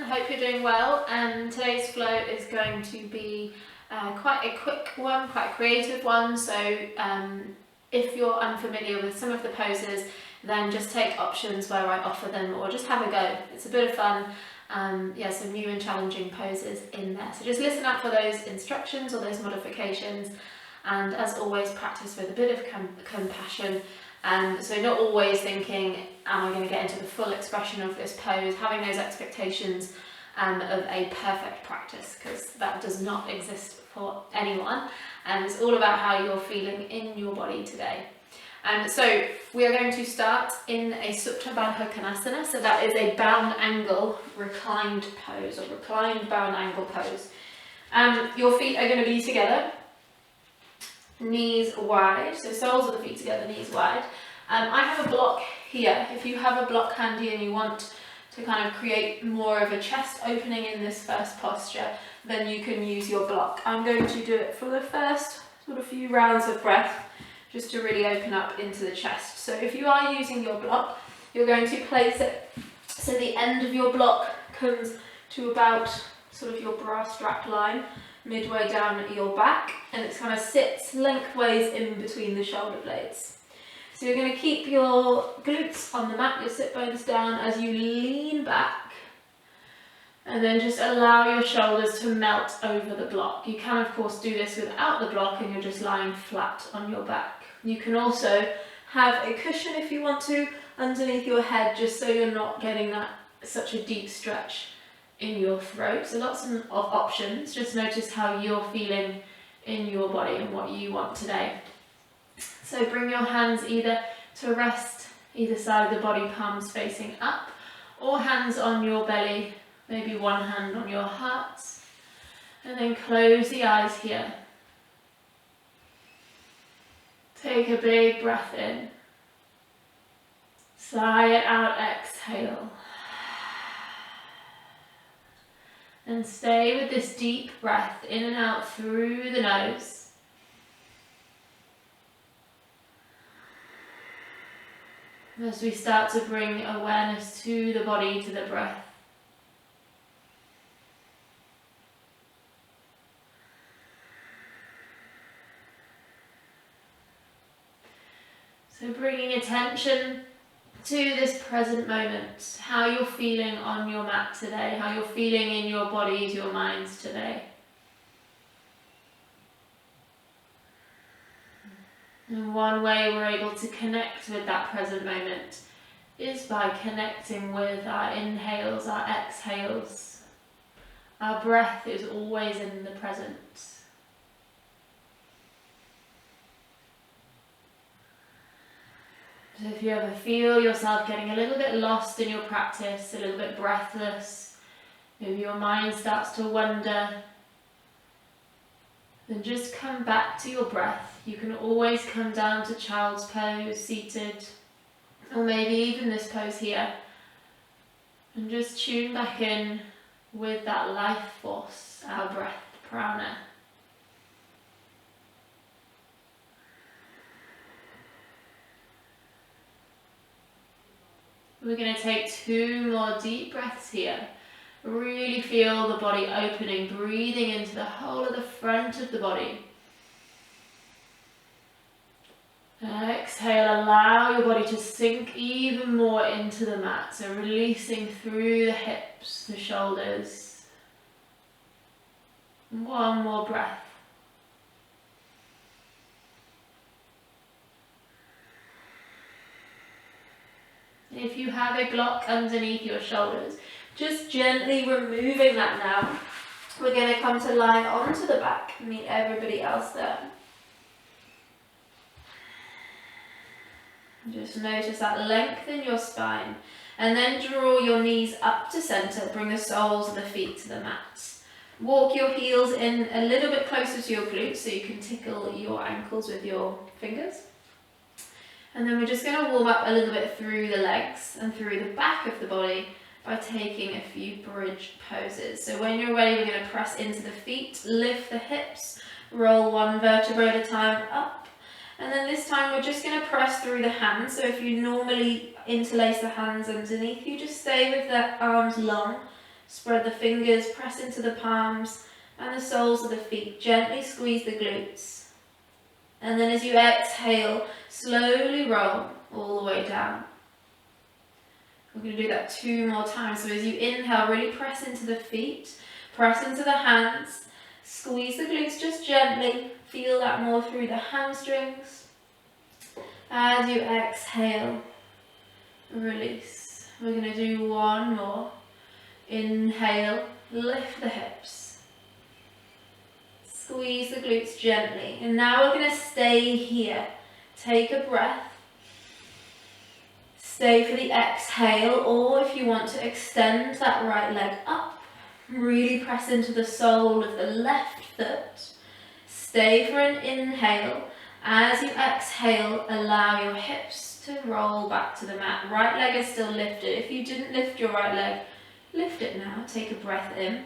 hope you're doing well. And today's flow is going to be quite a quick one, quite a creative one. So if you're unfamiliar with some of the poses, then just take options where I offer them, or just have a go. It's a bit of fun. Yeah, some new and challenging poses in there. So just listen out for those instructions or those modifications. And as always, practice with a bit of compassion. So not always thinking, am I going to get into the full expression of this pose, having those expectations of a perfect practice, because that does not exist for anyone. And it's all about how you're feeling in your body today. So we are going to start in a Supta Baddha Konasana. So that is a bound angle reclined pose, or reclined bound angle pose. Your feet are going to be together, knees wide, so soles of the feet together, knees wide. I have a block here. If you have a block handy and you want to kind of create more of a chest opening in this first posture, then you can use your block. I'm going to do it for the first sort of few rounds of breath, just to really open up into the chest. So if you are using your block, you're going to place it so the end of your block comes to about sort of your bra strap line, midway down your back, and it kind of sits lengthways in between the shoulder blades. So you're going to keep your glutes on the mat, your sit bones down as you lean back, and then just allow your shoulders to melt over the block. You can of course do this without the block and you're just lying flat on your back. You can also have a cushion if you want to underneath your head, just so you're not getting that such a deep stretch in your throat. So lots of options. Just notice how you're feeling in your body and what you want today. So bring your hands either to rest either side of the body, palms facing up, or hands on your belly, maybe one hand on your heart, and then close the eyes here. Take a big breath in. Sigh it out, exhale. And stay with this deep breath in and out through the nose. As we start to bring awareness to the body, to the breath. So bringing attention to this present moment, how you're feeling on your mat today, how you're feeling in your bodies, your minds today. And one way we're able to connect with that present moment is by connecting with our inhales, our exhales. Our breath is always in the present. So if you ever feel yourself getting a little bit lost in your practice, a little bit breathless, maybe your mind starts to wander, then just come back to your breath. You can always come down to child's pose, seated, or maybe even this pose here, and just tune back in with that life force, our breath, prana. We're going to take 2 more deep breaths here. Really feel the body opening, breathing into the whole of the front of the body. Exhale, allow your body to sink even more into the mat. So releasing through the hips, the shoulders. One more breath. If you have a block underneath your shoulders, just gently removing that now. We're going to come to lie onto the back, meet everybody else there. Just notice that length in your spine, and then draw your knees up to center, bring the soles of the feet to the mat. Walk your heels in a little bit closer to your glutes so you can tickle your ankles with your fingers. And then we're just going to warm up a little bit through the legs and through the back of the body by taking a few bridge poses. So when you're ready, we're going to press into the feet, lift the hips, roll one vertebra at a time up. And then this time we're just going to press through the hands. So if you normally interlace the hands underneath, you just stay with the arms long, Spread the fingers, press into the palms and the soles of the feet. Gently squeeze the glutes. And then as you exhale, slowly roll all the way down. We're going to do that 2 more times. So as you inhale, really press into the feet, press into the hands, squeeze the glutes just gently. Feel that more through the hamstrings. As you exhale, release. We're going to do 1 more. Inhale, lift the hips. Squeeze the glutes gently. And now we're going to stay here. Take a breath. Stay for the exhale, or if you want to extend that right leg up, really press into the sole of the left foot. Stay for an inhale. As you exhale, allow your hips to roll back to the mat. Right leg is still lifted. If you didn't lift your right leg, lift it now. Take a breath in.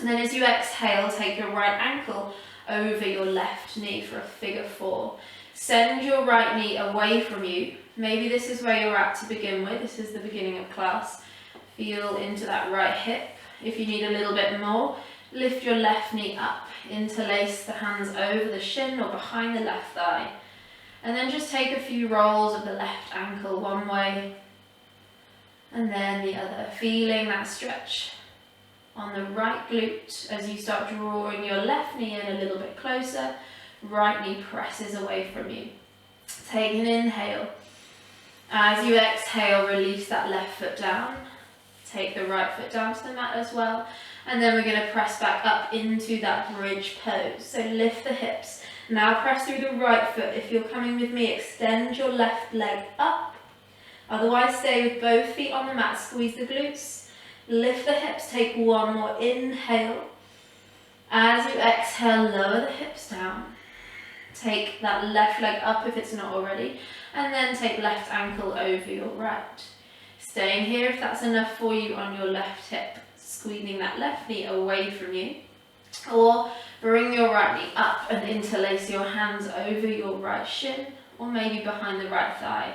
And then as you exhale, take your right ankle over your left knee for a figure 4. Send your right knee away from you. Maybe this is where you're at to begin with. This is the beginning of class. Feel into that right hip. If you need a little bit more, lift your left knee up. Interlace the hands over the shin or behind the left thigh. And then just take a few rolls of the left ankle one way and then the other. Feeling that stretch on the right glute as you start drawing your left knee in a little bit closer. Right knee presses away from you. Take an inhale. As you exhale, release that left foot down. Take the right foot down to the mat as well. And then we're going to press back up into that bridge pose. So lift the hips. Now press through the right foot. If you're coming with me, extend your left leg up. Otherwise, stay with both feet on the mat. Squeeze the glutes. Lift the hips. Take 1 more inhale. As you exhale, lower the hips down. Take that left leg up if it's not already. And then take left ankle over your right. Staying here if that's enough for you on your left hip. Squeezing that left knee away from you. Or bring your right knee up and interlace your hands over your right shin. Or maybe behind the right thigh.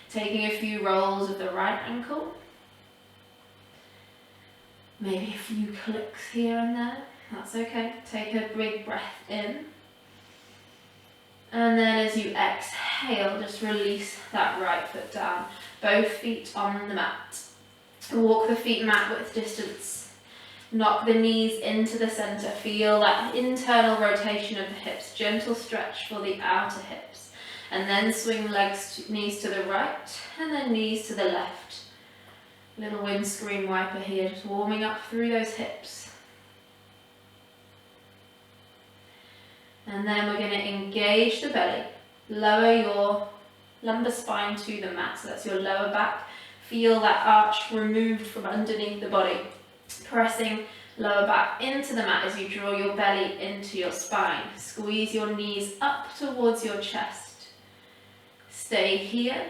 Taking a few rolls of the right ankle. Maybe a few clicks here and there. That's okay. Take a big breath in. And then as you exhale, just release that right foot down. Both feet on the mat. Walk the feet mat width distance. Knock the knees into the center. Feel that internal rotation of the hips. Gentle stretch for the outer hips. And then swing legs, knees to the right, and then knees to the left. Little windscreen wiper here, just warming up through those hips. And then we're going to engage the belly. Lower your lumbar spine to the mat, so that's your lower back. Feel that arch removed from underneath the body. Pressing lower back into the mat as you draw your belly into your spine. Squeeze your knees up towards your chest. Stay here.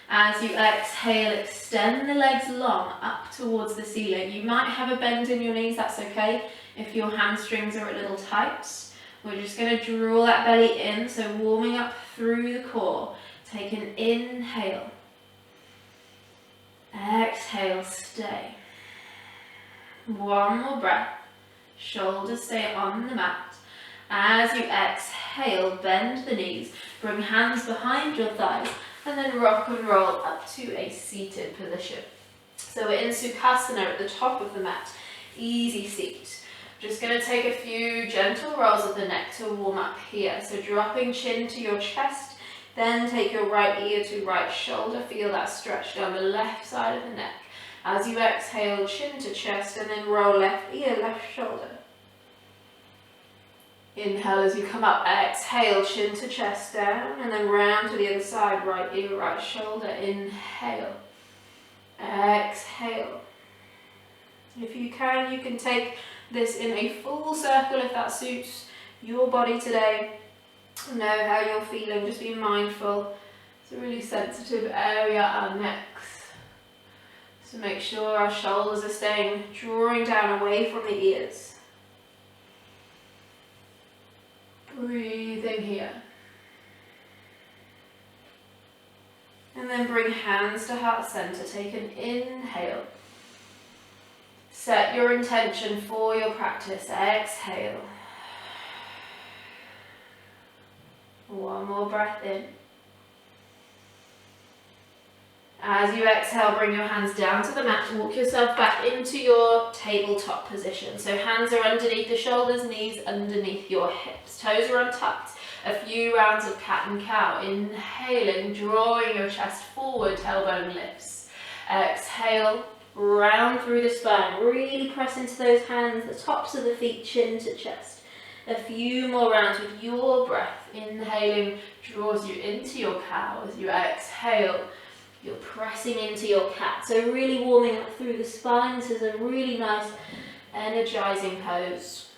As you exhale, extend the legs long up towards the ceiling. You might have a bend in your knees, that's okay. If your hamstrings are a little tight. We're just going to draw that belly in, so warming up through the core. Take an inhale. Exhale, stay. 1 more breath. Shoulders stay on the mat. As you exhale, bend the knees. Bring hands behind your thighs. And then rock and roll up to a seated position. So we're in Sukhasana at the top of the mat. Easy seat. Just going to take a few gentle rolls of the neck to warm up here. So dropping chin to your chest, then take your right ear to right shoulder. Feel that stretch down the left side of the neck. As you exhale, chin to chest, and then roll left ear, left shoulder. Inhale as you come up, exhale, chin to chest down, and then round to the other side, right ear, right shoulder. Inhale, exhale. If you can take this in a full circle if that suits your body today. Know how you're feeling, just be mindful. It's a really sensitive area, our necks. So make sure our shoulders are staying, drawing down away from the ears. Breathing here. And then bring hands to heart center. Take an inhale. Set your intention for your practice. Exhale. One more breath in. As you exhale, bring your hands down to the mat. Walk yourself back into your tabletop position. So hands are underneath the shoulders, knees underneath your hips. Toes are untucked. A few rounds of cat and cow. Inhaling, drawing your chest forward, tailbone lifts. Exhale, round through the spine. Really press into those hands, the tops of the feet, chin to chest. A few more rounds with your breath. Inhaling draws you into your cow. As you exhale, you're pressing into your cat. So really warming up through the spine. This is a really nice energizing pose.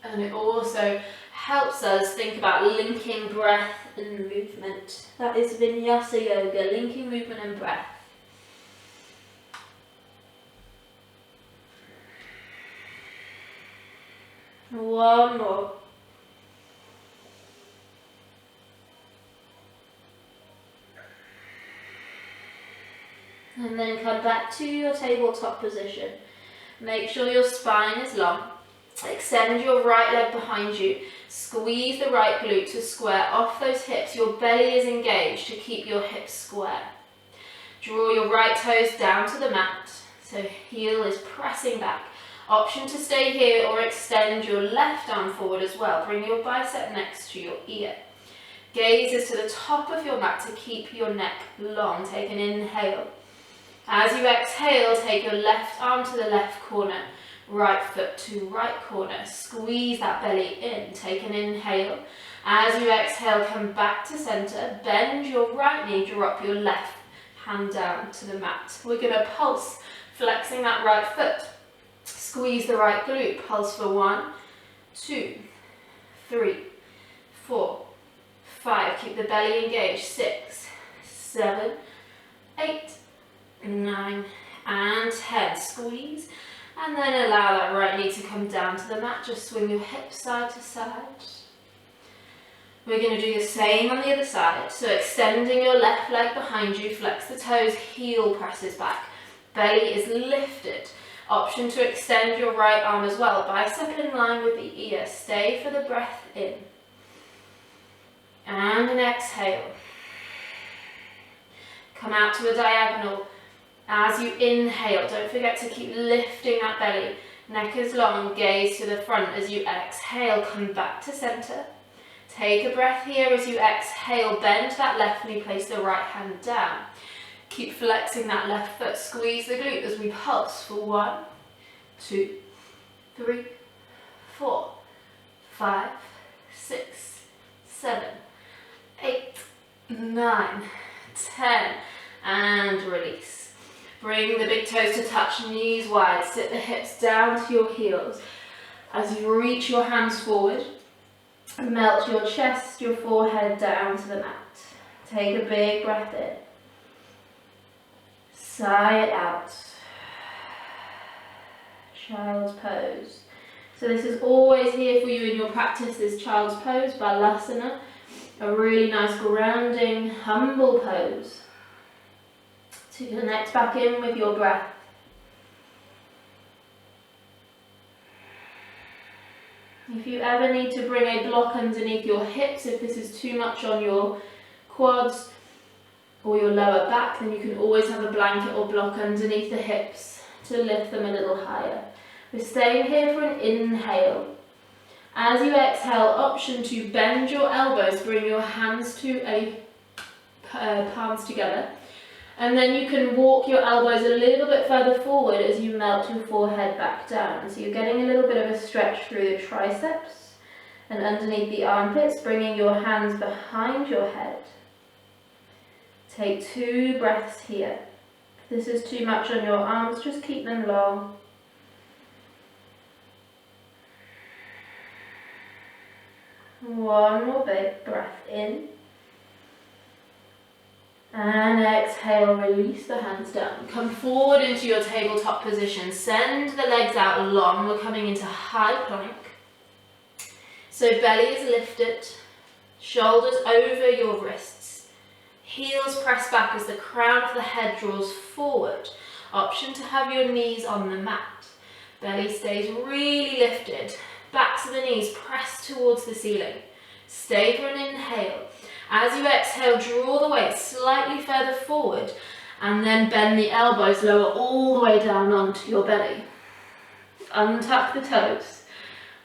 And it also helps us think about linking breath and movement. That is Vinyasa Yoga, linking movement and breath. One more. And then come back to your tabletop position. Make sure your spine is long. Extend your right leg behind you. Squeeze the right glute to square off those hips. Your belly is engaged to keep your hips square. Draw your right toes down to the mat. So heel is pressing back. Option to stay here or extend your left arm forward as well. Bring your bicep next to your ear. Gaze is to the top of your mat to keep your neck long. Take an inhale. As you exhale, take your left arm to the left corner, right foot to right corner. Squeeze that belly in. Take an inhale. As you exhale, come back to center. Bend your right knee, drop your left hand down to the mat. We're going to pulse, flexing that right foot. Squeeze the right glute. Pulse for 1, 2, 3, 4, 5. Keep the belly engaged. 6, 7, 8, 9 and 10. Squeeze and then allow that right knee to come down to the mat. Just swing your hips side to side. We're going to do the same on the other side. So extending your left leg behind you, flex the toes, heel presses back. Belly is lifted. Option to extend your right arm as well. Bicep in line with the ear. Stay for the breath in. And an exhale. Come out to a diagonal. As you inhale, don't forget to keep lifting that belly. Neck is long, gaze to the front as you exhale. Come back to center. Take a breath here as you exhale. Bend that left knee, place the right hand down. Keep flexing that left foot. Squeeze the glute as we pulse for 1, 2, 3, 4, 5, 6, 7, 8, 9, 10. And release. Bring the big toes to touch, knees wide. Sit the hips down to your heels. As you reach your hands forward, melt your chest, your forehead down to the mat. Take a big breath in. Sigh it out. Child's pose. So this is always here for you in your practice, this child's pose, Balasana. A really nice grounding, humble pose. To connect back in with your breath. If you ever need to bring a block underneath your hips, if this is too much on your quads or your lower back, then you can always have a blanket or block underneath the hips to lift them a little higher. We're staying here for an inhale. As you exhale, option to bend your elbows, bring your hands to palms together. And then you can walk your elbows a little bit further forward as you melt your forehead back down. So you're getting a little bit of a stretch through the triceps and underneath the armpits, bringing your hands behind your head. Take 2 breaths here. If this is too much on your arms, just keep them long. One more big breath in. And exhale, release the hands down. Come forward into your tabletop position. Send the legs out long. We're coming into high plank. So belly is lifted, shoulders over your wrists. Heels press back as the crown of the head draws forward. Option to have your knees on the mat. Belly stays really lifted. Backs of the knees press towards the ceiling. Stay for an inhale. As you exhale, draw the weight slightly further forward and then bend the elbows, lower all the way down onto your belly. Untuck the toes.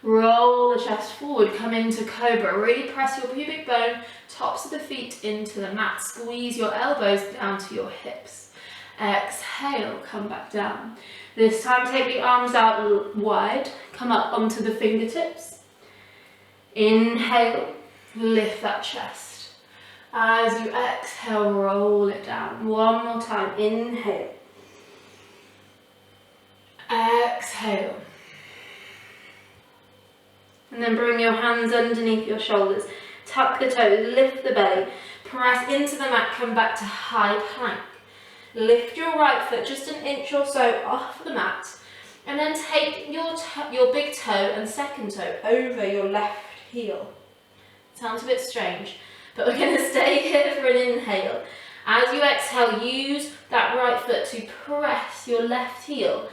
Roll the chest forward, come into cobra. Really press your pubic bone, tops of the feet into the mat. Squeeze your elbows down to your hips. Exhale, come back down. This time take the arms out wide, come up onto the fingertips. Inhale, lift that chest. As you exhale, roll it down. One more time, inhale. Exhale. And then bring your hands underneath your shoulders. Tuck the toes, lift the belly. Press into the mat, come back to high plank. Lift your right foot just an inch or so off the mat. And then take your big toe and second toe over your left heel. Sounds a bit strange, but we're going to stay here for an inhale. As you exhale, use that right foot to press your left heel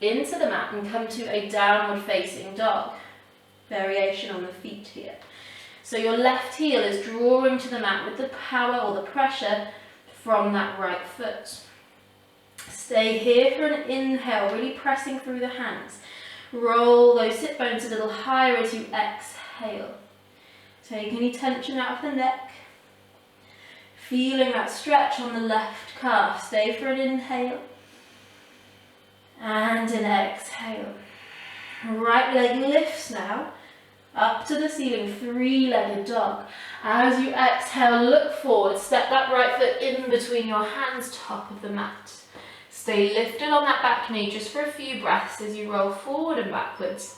into the mat and come to a downward facing dog. Variation on the feet here. So your left heel is drawing to the mat with the power or the pressure from that right foot. Stay here for an inhale, really pressing through the hands. Roll those sit bones a little higher as you exhale. Take any tension out of the neck. Feeling that stretch on the left calf. Stay for an inhale. And an exhale. Right leg lifts now. Up to the ceiling, three-legged dog. As you exhale, look forward. Step that right foot in between your hands, top of the mat. Stay lifted on that back knee just for a few breaths as you roll forward and backwards.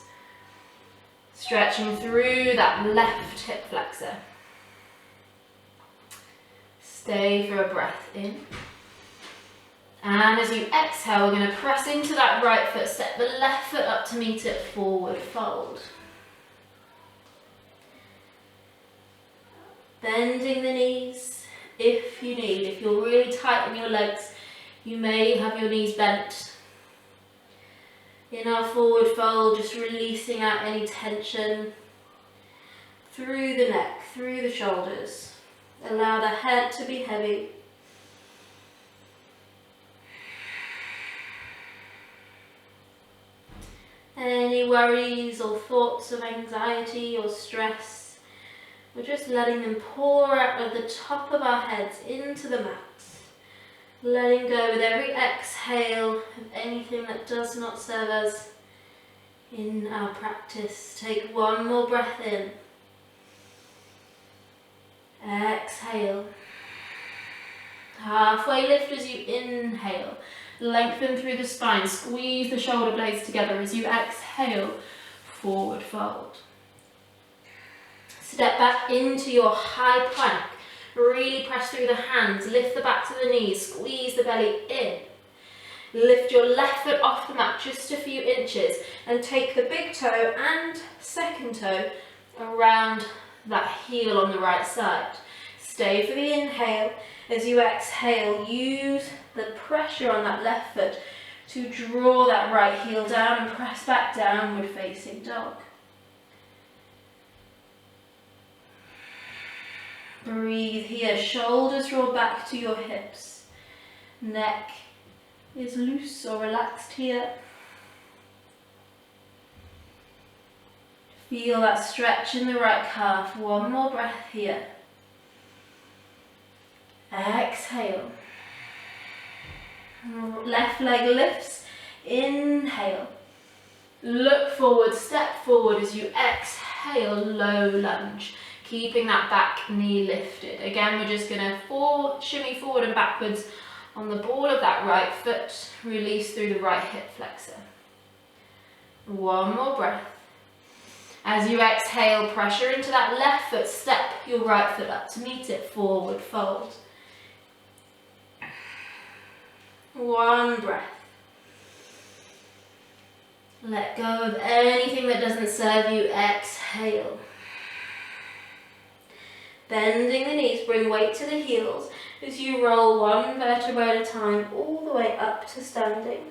Stretching through that left hip flexor. Stay for a breath in. And as you exhale, we're going to press into that right foot. Step the left foot up to meet it, forward fold. Bending the knees if you need. If you're really tight in your legs, you may have your knees bent. In our forward fold, just releasing out any tension through the neck, through the shoulders. Allow the head to be heavy. Any worries or thoughts of anxiety or stress, we're just letting them pour out of the top of our heads into the mat. Letting go with every exhale of anything that does not serve us in our practice. Take one more breath in. Exhale. Halfway lift as you inhale. Lengthen through the spine. Squeeze the shoulder blades together as you exhale. Forward fold. Step back into your high plank. Really press through the hands. Lift the backs of the knees. Squeeze the belly in. Lift your left foot off the mat just a few inches and take the big toe and second toe around that heel on the right side. Stay for the inhale. As you exhale, use the pressure on that left foot to draw that right heel down and press back downward facing dog. Breathe here, shoulders draw back to your hips. Neck is loose or relaxed here. Feel that stretch in the right calf. One more breath here. Exhale. Left leg lifts. Inhale. Look forward, step forward as you exhale, low lunge. Keeping that back knee lifted. Again, we're just going to shimmy forward and backwards on the ball of that right foot. Release through the right hip flexor. One more breath. As you exhale, pressure into that left foot. Step your right foot up to meet it. Forward fold. One breath. Let go of anything that doesn't serve you. Exhale. Bending the knees, bring weight to the heels as you roll one vertebra at a time all the way up to standing.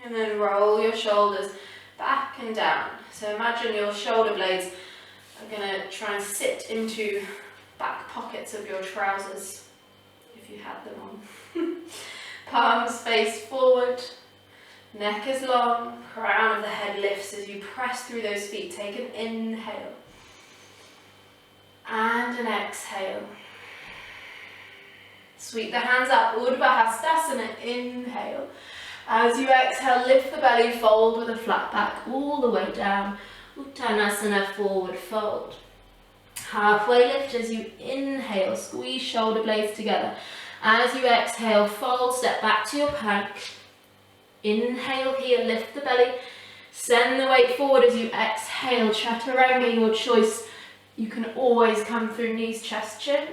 And then roll your shoulders back and down. So imagine your shoulder blades are going to try and sit into back pockets of your trousers, if you have them on. Palms face forward, neck is long, crown of the head lifts as you press through those feet. Take an inhale and an exhale. Sweep the hands up, Urdhva Hastasana, inhale. As you exhale, lift the belly, fold with a flat back all the way down. Uttanasana, forward fold. Halfway lift as you inhale, squeeze shoulder blades together. As you exhale, fold, step back to your plank. Inhale here, lift the belly. Send the weight forward as you exhale, Chaturanga, your choice. You can always come through knees, chest, chin.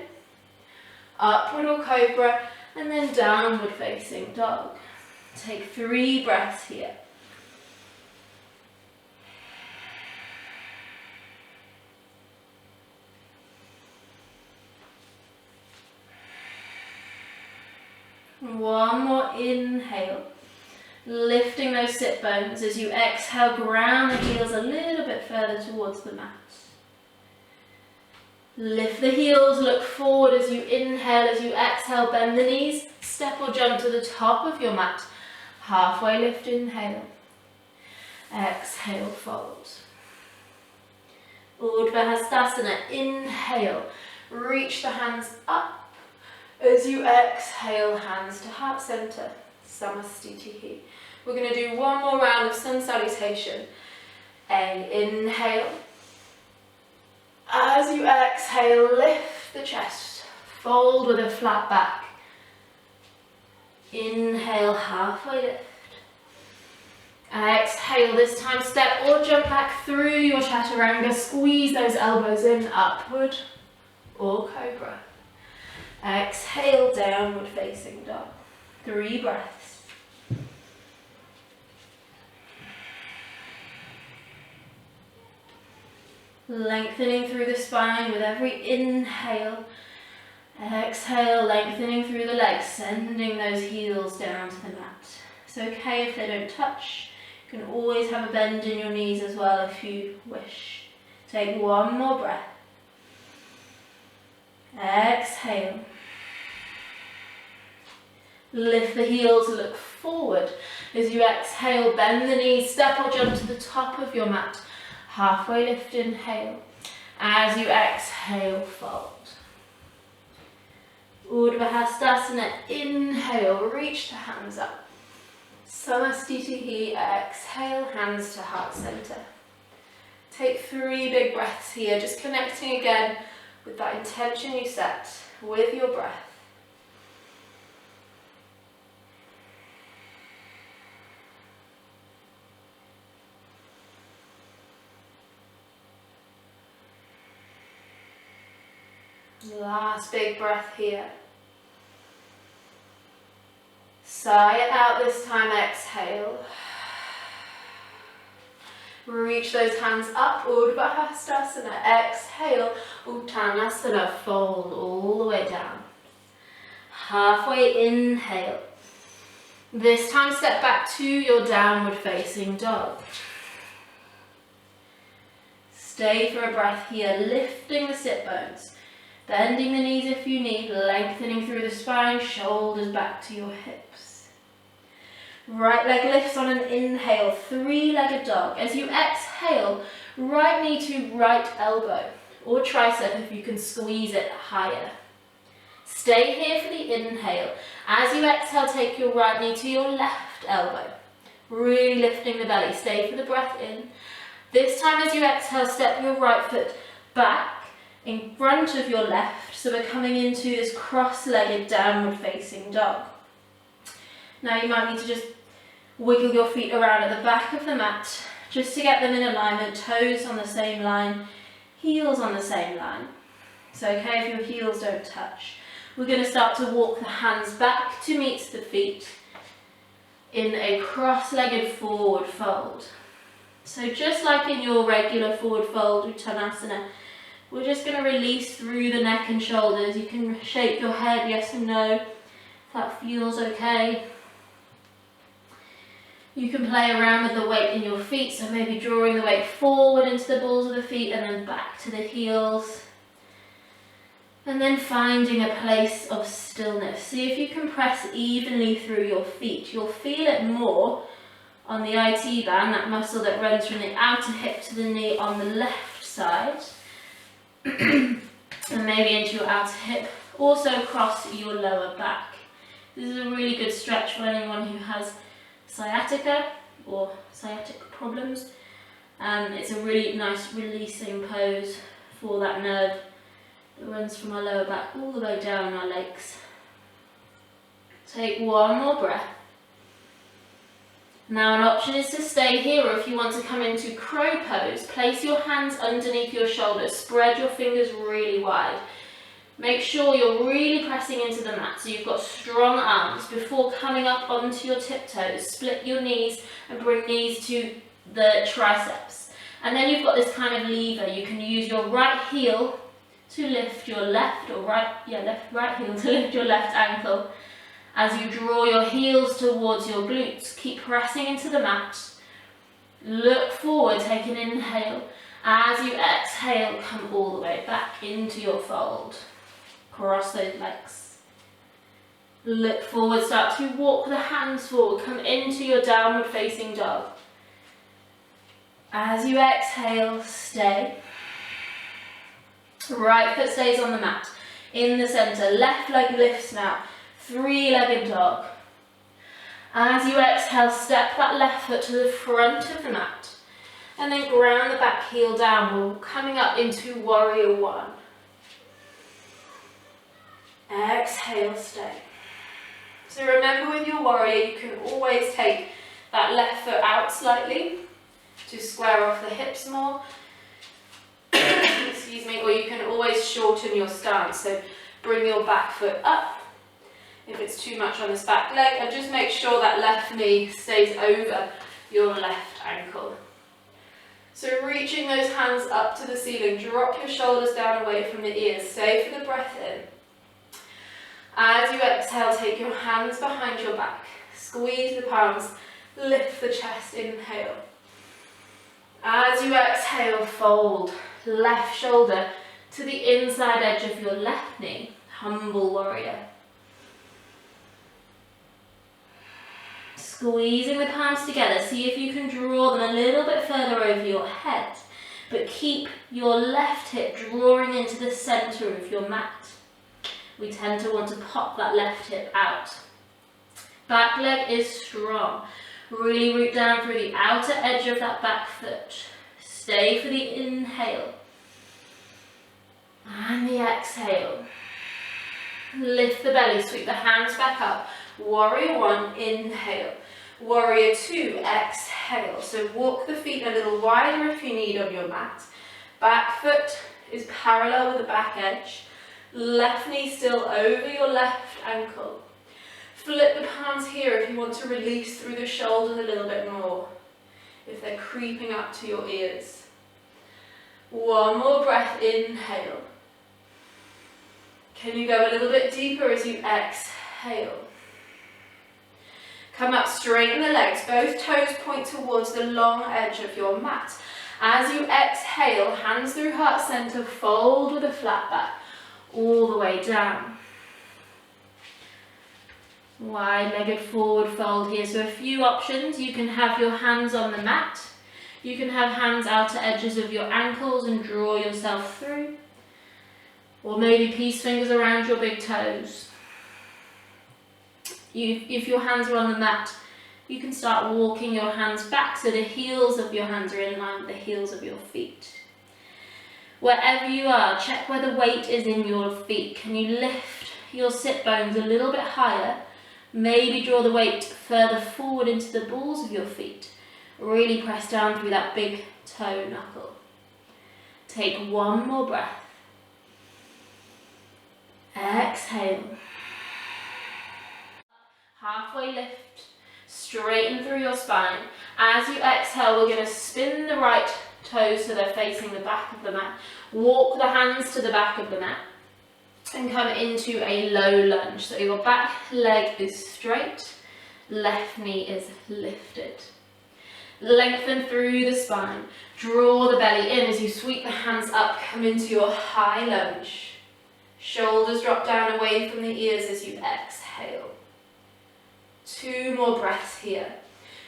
Upward or cobra, and then downward facing dog. Take 3 breaths here. One more inhale, lifting those sit bones. As you exhale, ground the heels a little bit further towards the mat. Lift the heels, look forward as you inhale. As you exhale, bend the knees, step or jump to the top of your mat. Halfway lift, inhale. Exhale, fold. Urdhva Hastasana, inhale. Reach the hands up. As you exhale, hands to heart center, Samastitihi. We're going to do one more round of sun salutation. Inhale. As you exhale, lift the chest, fold with a flat back. Inhale, halfway lift. Exhale, this time step or jump back through your Chaturanga. Squeeze those elbows in, upward or cobra. Exhale, downward facing dog. 3 breaths. Lengthening through the spine with every inhale. Exhale, lengthening through the legs, sending those heels down to the mat. It's okay if they don't touch. You can always have a bend in your knees as well if you wish. Take one more breath. Exhale. Lift the heels, look forward. As you exhale, bend the knees, step or jump to the top of your mat. Halfway lift, inhale. As you exhale, fold. Urdhva Hastasana, inhale, reach the hands up. Samastitihi, exhale, hands to heart center. Take 3 big breaths here, just connecting again with that intention you set with your breath. Last big breath here. Sigh it out this time, exhale. Reach those hands up, Urdhva Hastasana. Exhale, Uttanasana, fold all the way down. Halfway inhale. This time step back to your downward facing dog. Stay for a breath here, lifting the sit bones. Bending the knees if you need, lengthening through the spine, shoulders back to your hips. Right leg lifts on an inhale, 3-legged dog. As you exhale, right knee to right elbow, or tricep if you can squeeze it higher. Stay here for the inhale. As you exhale, take your right knee to your left elbow. Really lifting the belly, stay for the breath in. This time as you exhale, step your right foot back in front of your left, so we're coming into this cross-legged downward facing dog. Now you might need to just wiggle your feet around at the back of the mat, just to get them in alignment, toes on the same line, heels on the same line. It's okay if your heels don't touch. We're going to start to walk the hands back to meet the feet in a cross-legged forward fold. So just like in your regular forward fold, Uttanasana, We're just going to release through the neck and shoulders. You can shake your head yes and no if that feels okay. You can play around with the weight in your feet, so maybe drawing the weight forward into the balls of the feet and then back to the heels. And then finding a place of stillness. See if you can press evenly through your feet. You'll feel it more on the IT band, that muscle that runs from the outer hip to the knee on the left side. And maybe into your outer hip, also across your lower back. This is a really good stretch for anyone who has sciatica or sciatic problems. It's a really nice releasing pose for that nerve that runs from our lower back all the way down our legs. Take one more breath. Now an option is to stay here, or if you want to come into crow pose, place your hands underneath your shoulders, spread your fingers really wide. Make sure you're really pressing into the mat so you've got strong arms. Before coming up onto your tiptoes, split your knees and bring knees to the triceps. And then you've got this kind of lever. You can use your right heel to lift your left, or right heel to lift your left ankle. As you draw your heels towards your glutes, keep pressing into the mat. Look forward, take an inhale. As you exhale, come all the way back into your fold. Cross those legs. Look forward, start to walk the hands forward, come into your downward facing dog. As you exhale, stay. Right foot stays on the mat. In the center, left leg lifts now. Three-legged dog. As you exhale, step that left foot to the front of the mat and then ground the back heel down. We're coming up into warrior one. Exhale, stay. So remember with your warrior, you can always take that left foot out slightly to square off the hips more. Excuse me, or you can always shorten your stance. So bring your back foot up if it's too much on this back leg, and just make sure that left knee stays over your left ankle. So reaching those hands up to the ceiling, drop your shoulders down away from the ears, stay for the breath in. As you exhale, take your hands behind your back, squeeze the palms, lift the chest, inhale. As you exhale, fold left shoulder to the inside edge of your left knee, humble warrior. Squeezing the palms together, see if you can draw them a little bit further over your head, but keep your left hip drawing into the center of your mat. We tend to want to pop that left hip out. Back leg is strong. Really root down through the outer edge of that back foot. Stay for the inhale. And the exhale. Lift the belly, sweep the hands back up. Warrior one, inhale. Warrior two, exhale. So walk the feet a little wider if you need on your mat. Back foot is parallel with the back edge. Left knee still over your left ankle. Flip the palms here if you want to release through the shoulders a little bit more, if they're creeping up to your ears. One more breath, inhale. Can you go a little bit deeper as you exhale? Come up, straighten the legs, both toes point towards the long edge of your mat. As you exhale, hands through heart center, fold with a flat back, all the way down. Wide-legged forward fold here. So a few options. You can have your hands on the mat. You can have hands outer edges of your ankles and draw yourself through. Or maybe peace fingers around your big toes. If your hands are on the mat, you can start walking your hands back so the heels of your hands are in line with the heels of your feet. Wherever you are, check where the weight is in your feet. Can you lift your sit bones a little bit higher? Maybe draw the weight further forward into the balls of your feet. Really press down through that big toe knuckle. Take one more breath. Exhale. Halfway lift, straighten through your spine. As you exhale, we're going to spin the right toes so they're facing the back of the mat. Walk the hands to the back of the mat and come into a low lunge. So your back leg is straight, left knee is lifted. Lengthen through the spine. Draw the belly in as you sweep the hands up, come into your high lunge. Shoulders drop down away from the ears as you exhale. 2 more breaths here.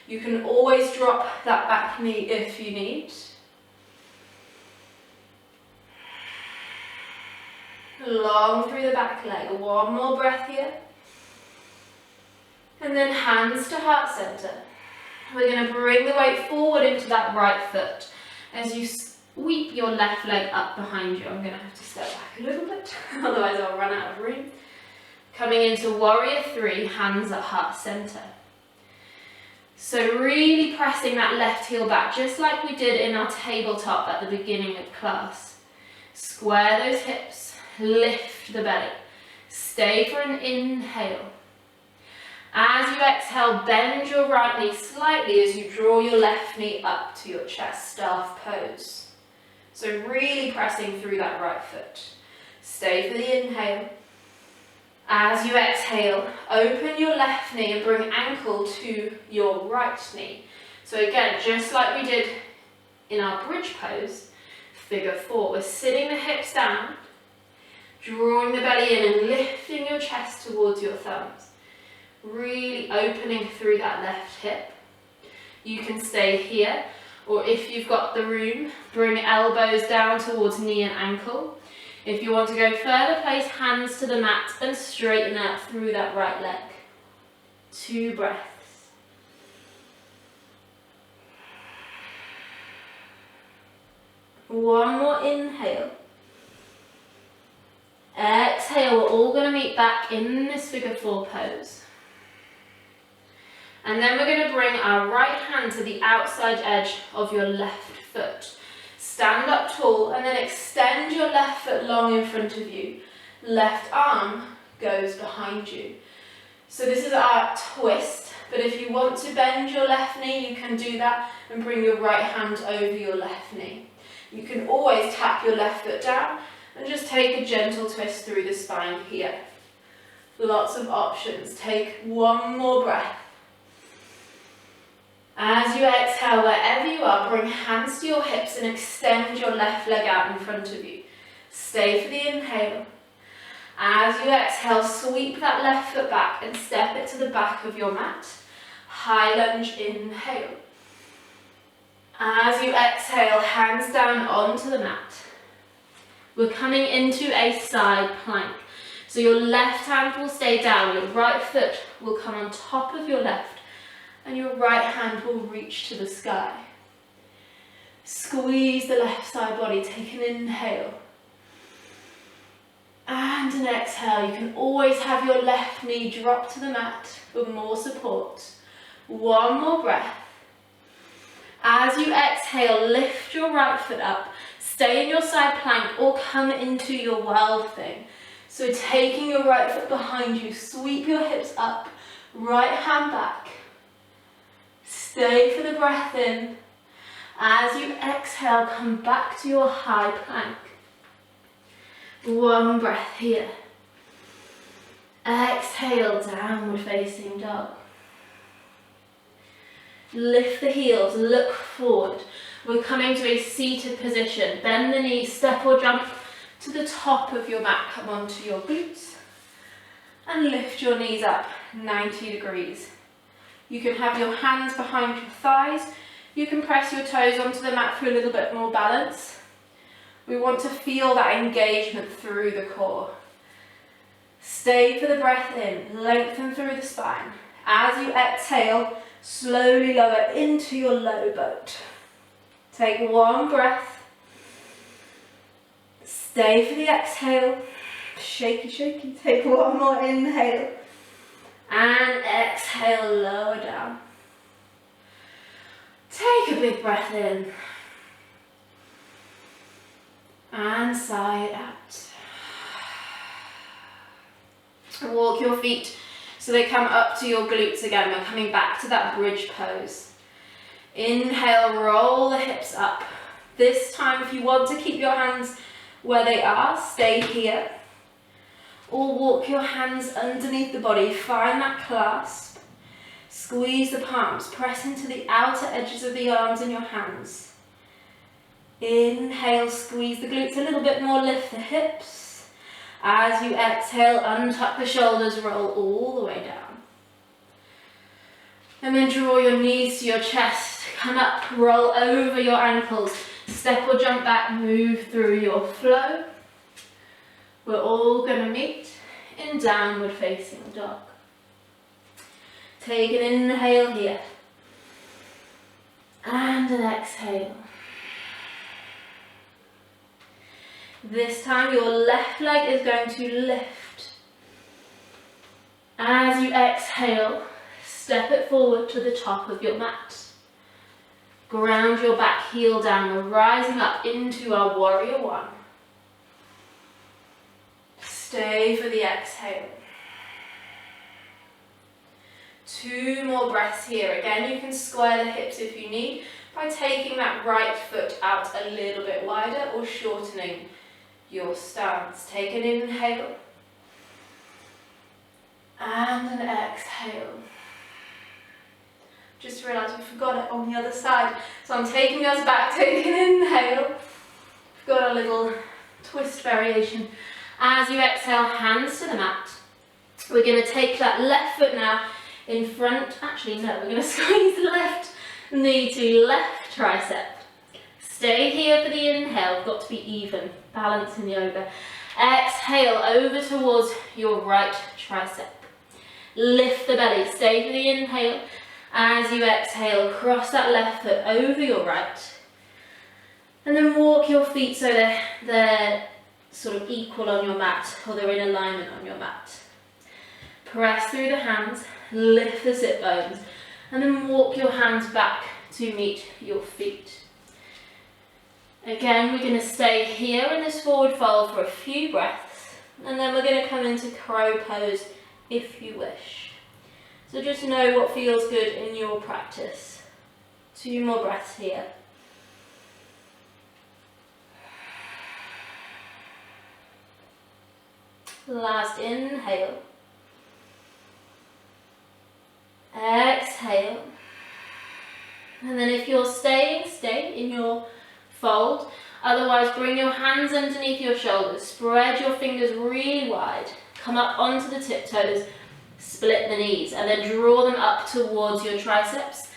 You can always drop that back knee if you need. Long through the back leg. 1 more breath here. And then hands to heart center. We're going to bring the weight forward into that right foot as you sweep your left leg up behind you. I'm going to have to step back a little bit, otherwise I'll run out of room. Coming into warrior 3, hands at heart center. So really pressing that left heel back, just like we did in our tabletop at the beginning of class. Square those hips, lift the belly. Stay for an inhale. As you exhale, bend your right knee slightly as you draw your left knee up to your chest, staff pose. So really pressing through that right foot. Stay for the inhale. As you exhale, open your left knee and bring ankle to your right knee. So again, just like we did in our bridge pose, figure 4, we're sitting the hips down, drawing the belly in and lifting your chest towards your thumbs. Really opening through that left hip. You can stay here, or if you've got the room, bring elbows down towards knee and ankle. If you want to go further, place hands to the mat and straighten out through that right leg. 2 breaths. One more inhale. Exhale, we're all going to meet back in this figure 4 pose. And then we're going to bring our right hand to the outside edge of your left foot. Stand up tall and then extend your left foot long in front of you. Left arm goes behind you. So this is our twist, but if you want to bend your left knee, you can do that and bring your right hand over your left knee. You can always tap your left foot down and just take a gentle twist through the spine here. Lots of options. Take 1 more breath. As you exhale, wherever you are, bring hands to your hips and extend your left leg out in front of you. Stay for the inhale. As you exhale, sweep that left foot back and step it to the back of your mat. High lunge, inhale. As you exhale, hands down onto the mat. We're coming into a side plank. So your left hand will stay down, your right foot will come on top of your left, and your right hand will reach to the sky. Squeeze the left side body, take an inhale. And an exhale. You can always have your left knee drop to the mat for more support. 1 more breath. As you exhale, lift your right foot up. Stay in your side plank or come into your world thing. So taking your right foot behind you, sweep your hips up, right hand back. Stay for the breath in. As you exhale, come back to your high plank. 1 breath here. Exhale, downward facing dog. Lift the heels, look forward. We're coming to a seated position. Bend the knees, step or jump to the top of your mat. Come onto your glutes and lift your knees up 90 degrees. You can have your hands behind your thighs. You can press your toes onto the mat for a little bit more balance. We want to feel that engagement through the core. Stay for the breath in, lengthen through the spine. As you exhale, slowly lower into your low boat. Take 1 breath. Stay for the exhale. Shaky, shaky. Take 1 more inhale. And exhale, lower down. Take a big breath in. And sigh it out. Walk your feet so they come up to your glutes again. We're coming back to that bridge pose. Inhale, roll the hips up. This time, if you want to keep your hands where they are, stay here. Or walk your hands underneath the body, find that clasp. Squeeze the palms, press into the outer edges of the arms in your hands. Inhale, squeeze the glutes a little bit more, lift the hips. As you exhale, untuck the shoulders, roll all the way down. And then draw your knees to your chest, come up, roll over your ankles, step or jump back, move through your flow. We're all going to meet in downward facing dog. Take an inhale here. And an exhale. This time your left leg is going to lift. As you exhale, step it forward to the top of your mat. Ground your back heel down. We're rising up into our warrior one. Stay for the exhale. 2 more breaths here. Again, you can square the hips if you need by taking that right foot out a little bit wider or shortening your stance. Take an inhale and an exhale. Just realised we forgot it on the other side. So I'm taking us back, take an inhale. We've got a little twist variation. As you exhale, hands to the mat. We're going to take that left foot now in front. Actually, no, we're going to squeeze the left knee to left tricep. Stay here for the inhale, got to be even, balance in yoga. Exhale over towards your right tricep. Lift the belly, stay for the inhale. As you exhale, cross that left foot over your right. And then walk your feet so they're sort of equal on your mat, or they're in alignment on your mat. Press through the hands, lift the sit bones, and then walk your hands back to meet your feet. Again, we're going to stay here in this forward fold for a few breaths, and then we're going to come into crow pose if you wish. So just know what feels good in your practice. 2 more breaths here. Last inhale. Exhale. And then if you're staying, stay in your fold. Otherwise, bring your hands underneath your shoulders. Spread your fingers really wide. Come up onto the tiptoes. Split the knees and then draw them up towards your triceps.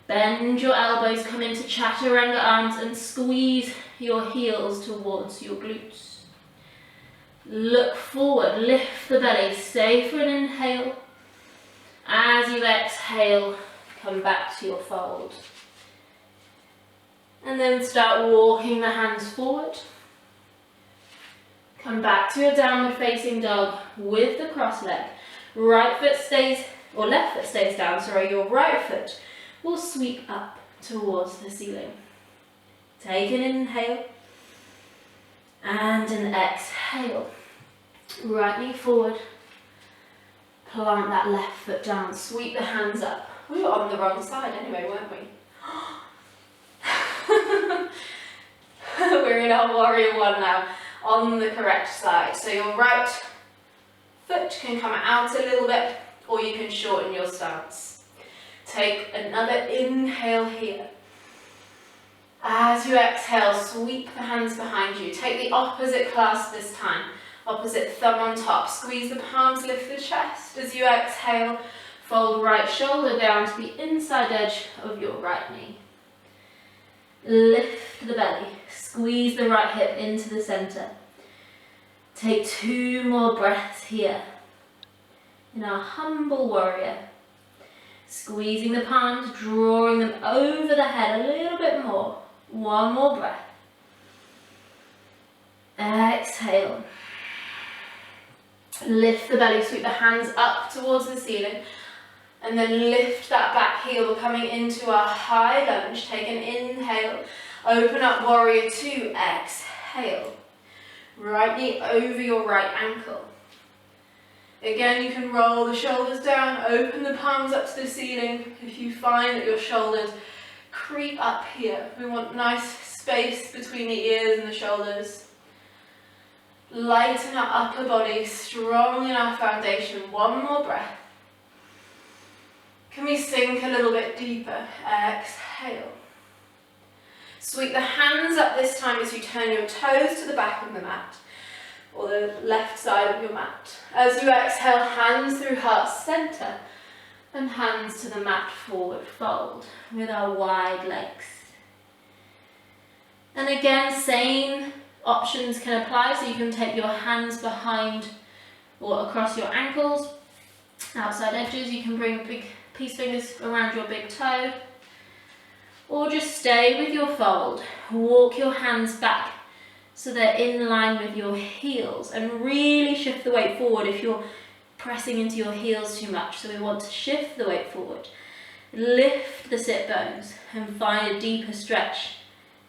Bend your elbows, come into chaturanga arms and squeeze your heels towards your glutes. Look forward, lift the belly, stay for an inhale. As you exhale, come back to your fold. And then start walking the hands forward. Come back to your downward facing dog with the cross leg. Right foot stays, or left foot stays down, sorry, your right foot will sweep up towards the ceiling. Take an inhale and an exhale. Right knee forward, plant that left foot down, sweep the hands up. We were on the wrong side anyway, weren't we? We're in our warrior one now, on the correct side. So your right foot can come out a little bit, or you can shorten your stance. Take another inhale here. As you exhale, sweep the hands behind you. Take the opposite clasp this time. Opposite thumb on top. Squeeze the palms, lift the chest. As you exhale, fold right shoulder down to the inside edge of your right knee. Lift the belly. Squeeze the right hip into the center. Take 2 more breaths here in our humble warrior. Squeezing the palms, drawing them over the head a little bit more. 1 more breath. Exhale. Lift the belly, sweep the hands up towards the ceiling. And then lift that back heel, coming into our high lunge. Take an inhale. Open up warrior 2. Exhale. Right knee over your right ankle. Again, you can roll the shoulders down, open the palms up to the ceiling. If you find that your shoulders creep up here, we want nice space between the ears and the shoulders. Lighten our upper body, strong in our foundation. One more breath. Can we sink a little bit deeper? Exhale. Sweep the hands up this time as you turn your toes to the back of the mat, or the left side of your mat. As you exhale, hands through heart center, and hands to the mat, forward fold with our wide legs. And again, same options can apply, so you can take your hands behind or across your ankles, outside edges. You can bring big peace fingers around your big toe, or just stay with your fold. Walk your hands back so they're in line with your heels, and really shift the weight forward if you're pressing into your heels too much. So we want to shift the weight forward. Lift the sit bones and find a deeper stretch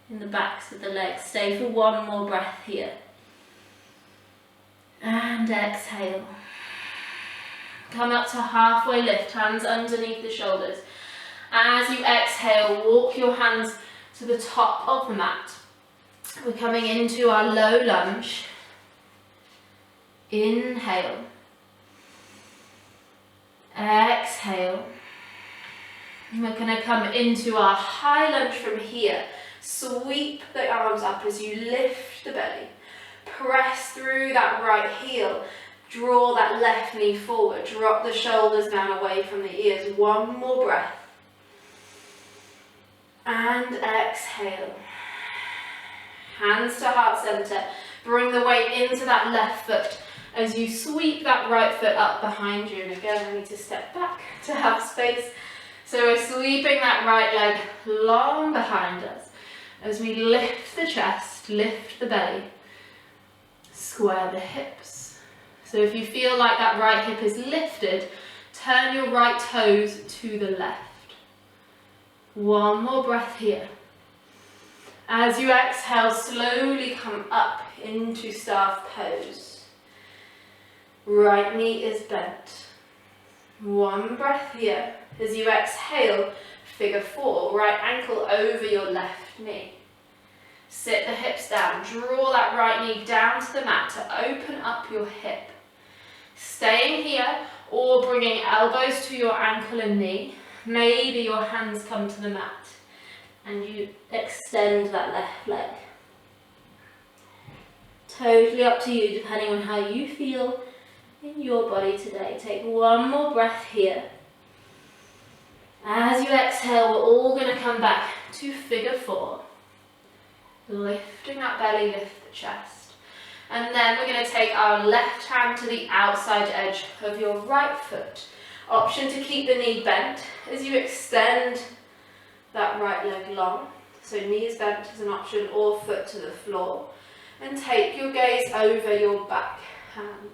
in the backs of the legs. Stay for one more breath here. And exhale. Come up to halfway lift, hands underneath the shoulders. As you exhale, walk your hands to the top of the mat. We're coming into our low lunge. Inhale. Exhale. And we're going to come into our high lunge from here. Sweep the arms up as you lift the belly. Press through that right heel. Draw that left knee forward. Drop the shoulders down away from the ears. One more breath. And exhale. Hands to heart center. Bring the weight into that left foot as you sweep that right foot up behind you. And again, I need to step back to have space. So we're sweeping that right leg long behind us as we lift the chest, lift the belly, square the hips. So if you feel like that right hip is lifted, turn your right toes to the left. One more breath here. As you exhale, slowly come up into staff pose. Right knee is bent. One breath here. As you exhale, figure four, right ankle over your left knee. Sit the hips down, draw that right knee down to the mat to open up your hip. Staying here or bringing elbows to your ankle and knee. Maybe your hands come to the mat and you extend that left leg. Totally up to you, depending on how you feel in your body today. Take one more breath here. As you exhale, we're all going to come back to figure four. Lifting that belly, lift the chest. And then we're going to take our left hand to the outside edge of your right foot. Option to keep the knee bent as you extend that right leg long. So knee is bent is an option, or foot to the floor. And take your gaze over your back hand.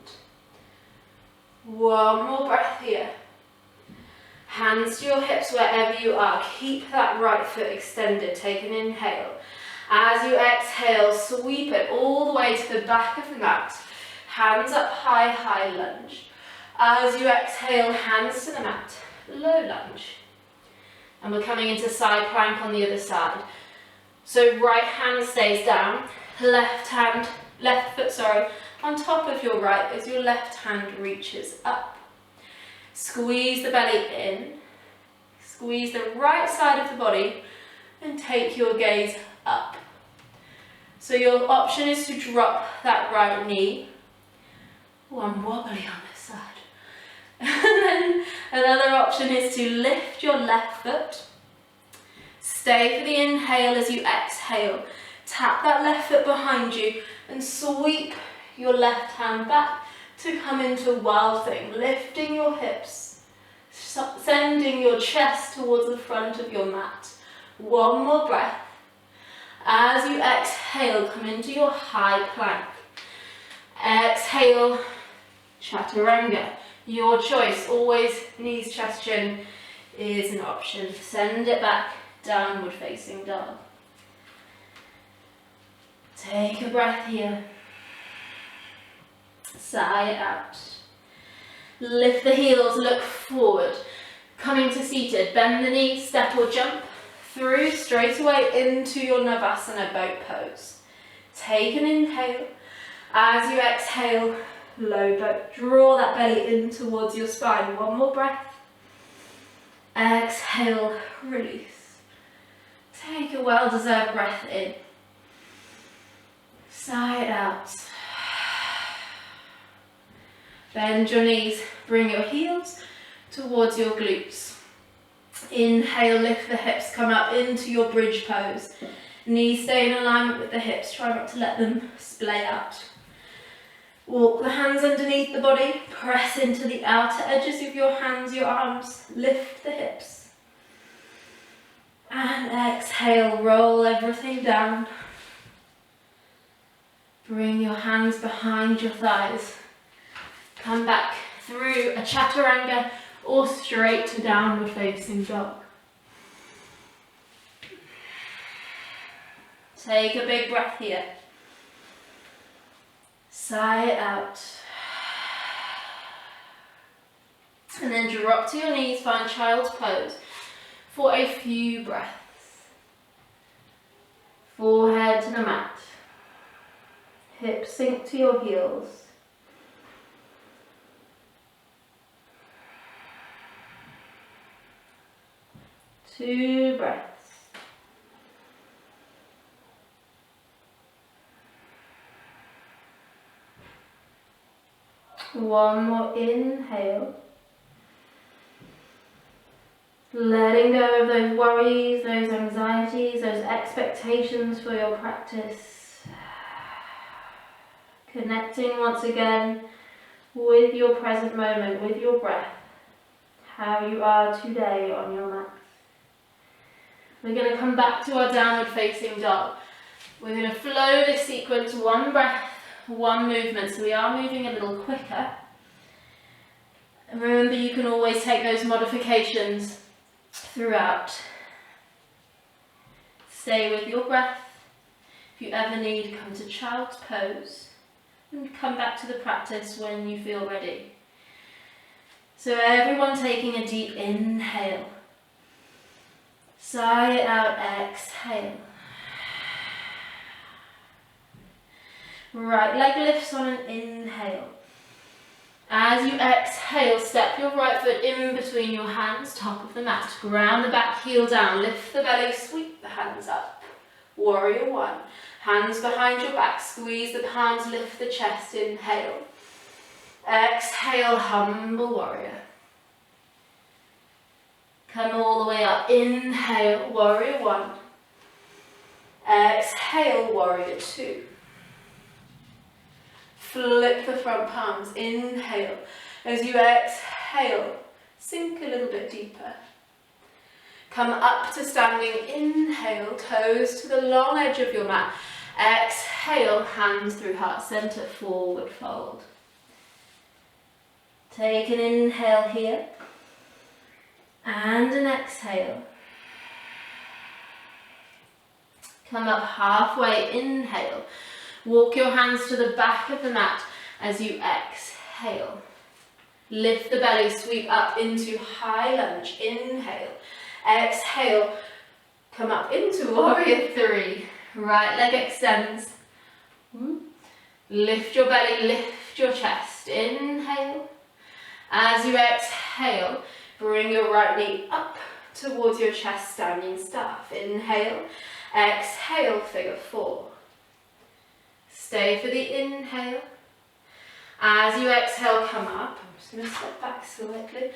One more breath here. Hands to your hips wherever you are. Keep that right foot extended. Take an inhale. As you exhale, sweep it all the way to the back of the mat. Hands up high, high lunge. As you exhale, hands to the mat. Low lunge. And we're coming into side plank on the other side. So right hand stays down. Left foot, on top of your right as your left hand reaches up. Squeeze the belly in, squeeze the right side of the body and take your gaze up. So your option is to drop that right knee. Oh, I'm wobbly on this side. And then another option is to lift your left foot. Stay for the inhale as you exhale. Tap that left foot behind you and sweep your left hand back to come into wild thing, lifting your hips, sending your chest towards the front of your mat. One more breath. As you exhale, come into your high plank. Exhale, chaturanga. Your choice, always knees, chest, chin is an option. Send it back, downward facing dog. Take a breath here. Sigh it out. Lift the heels, look forward. Coming to seated, bend the knees, step or jump. through straight away into your Navasana boat pose. Take an inhale. As you exhale, low boat. Draw that belly in towards your spine. One more breath. Exhale, release. Take a well-deserved breath in. Sigh it out. Bend your knees. Bring your heels towards your glutes. Inhale, lift the hips, come up into your bridge pose. Knees stay in alignment with the hips, try not to let them splay out. Walk the hands underneath the body, press into the outer edges of your hands, your arms, lift the hips. And exhale, roll everything down. Bring your hands behind your thighs. Come back through a chaturanga or straight to downward facing dog. Take a big breath here. Sigh it out. And then drop to your knees, find child's pose for a few breaths. Forehead to the mat. Hips sink to your heels. Two breaths. One more inhale. Letting go of those worries, those anxieties, those expectations for your practice. Connecting once again with your present moment, with your breath. How you are today on your mat. We're going to come back to our downward facing dog. We're going to flow this sequence, one breath, one movement, so we are moving a little quicker. And remember, you can always take those modifications throughout. Stay with your breath. If you ever need, come to child's pose and come back to the practice when you feel ready. So everyone taking a deep inhale. Sigh it out, exhale. Right leg lifts on an inhale. As you exhale, step your right foot in between your hands, top of the mat. Ground the back heel down, lift the belly, sweep the hands up. Warrior one. Hands behind your back, squeeze the palms, lift the chest, inhale. Exhale, humble warrior. Come all the way up, inhale, warrior one. Exhale, warrior two. Flip the front palms, inhale. As you exhale, sink a little bit deeper. Come up to standing, inhale, toes to the long edge of your mat. Exhale, hands through heart center, forward fold. Take an inhale here, and an exhale. Come up halfway, inhale. Walk your hands to the back of the mat as you exhale. Lift the belly, sweep up into high lunge, inhale. Exhale, come up into warrior three. Right leg extends. Lift your belly, lift your chest, inhale. As you exhale, bring your right knee up towards your chest, standing staff. Inhale, exhale, figure four. Stay for the inhale. As you exhale, come up. I'm just going to step back slightly.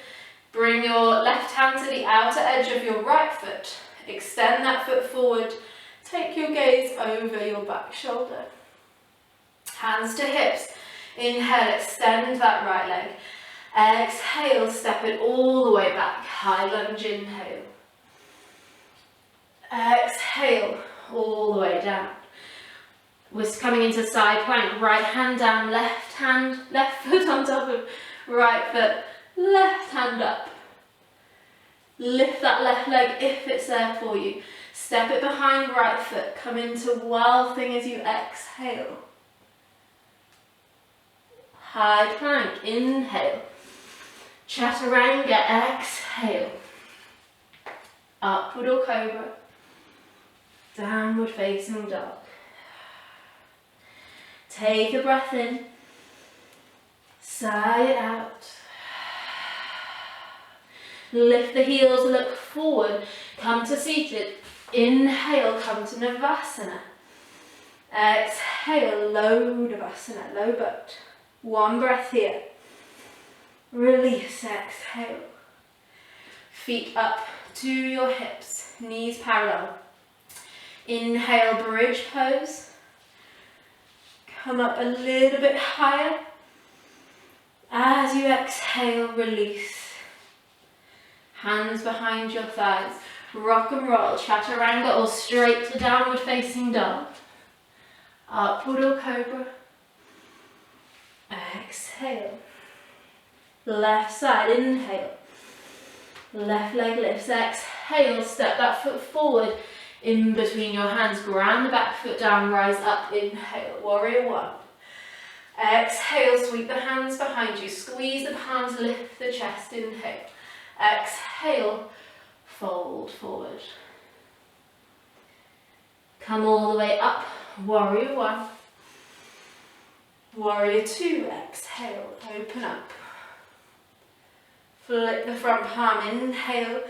Bring your left hand to the outer edge of your right foot. Extend that foot forward. Take your gaze over your back shoulder. Hands to hips. Inhale, extend that right leg. Exhale, step it all the way back. High lunge, inhale. Exhale, all the way down. We're coming into side plank. Right hand down, left foot on top of right foot. Left hand up. Lift that left leg if it's there for you. Step it behind right foot. Come into wild thing as you exhale. High plank, inhale. Chaturanga, exhale. Upward or cobra. Downward facing dog. Take a breath in, sigh it out. Lift the heels, look forward, come to seated. Inhale, come to Navasana. Exhale, low Navasana, low boat. One breath here. Release, exhale. Feet up to your hips, knees parallel. Inhale, bridge pose. Come up a little bit higher. As you exhale, release. Hands behind your thighs. Rock and roll, chaturanga or straight to downward facing dog. Upward or cobra. Exhale. Left side, inhale. Left leg lifts, exhale, step that foot forward. In between your hands, ground the back foot down, rise up, inhale, warrior one. Exhale, sweep the hands behind you, squeeze the palms, lift the chest, inhale. Exhale, fold forward. Come all the way up, warrior one. Warrior two, exhale, open up. Flip the front palm, inhale.